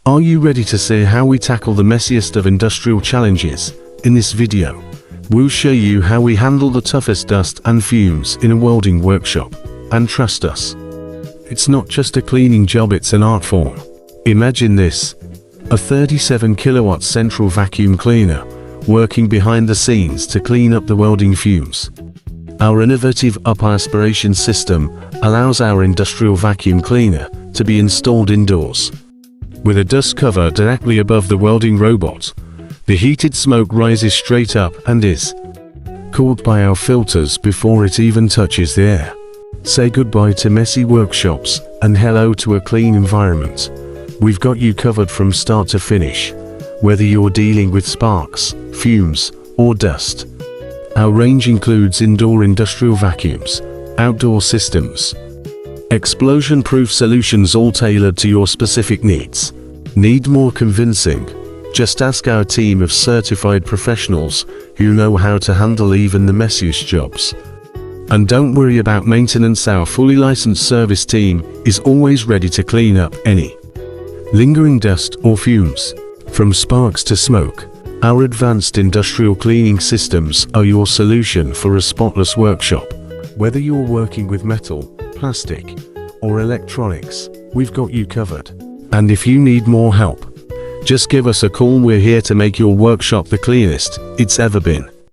Are you ready to see how we tackle the messiest of industrial challenges? In this video, we'll show you how we handle the toughest dust and fumes in a welding workshop. And trust us, it's not just a cleaning job, it's an art form. Imagine this: a 37 kilowatt central vacuum cleaner working behind the scenes to clean up the welding fumes. Our innovative upper aspiration system allows our industrial vacuum cleaner to be installed indoors. With a dust cover directly above the welding robot, the heated smoke rises straight up and is caught by our filters before it even touches the air. Say goodbye to messy workshops and hello to a clean environment. We've got you covered from start to finish, whether you're dealing with sparks, fumes, or dust. Our range includes indoor industrial vacuums, outdoor systems, explosion-proof solutions, all tailored to your specific needs. Need more convincing? Just ask our team of certified professionals who know how to handle even the messiest jobs. And don't worry about maintenance, our fully licensed service team is always ready to clean up any lingering dust or fumes. From sparks to smoke, our advanced industrial cleaning systems are your solution for a spotless workshop. Whether you're working with metal, plastic, or electronics, we've got you covered. And if you need more help, just give us a call. We're here to make your workshop the cleanest it's ever been.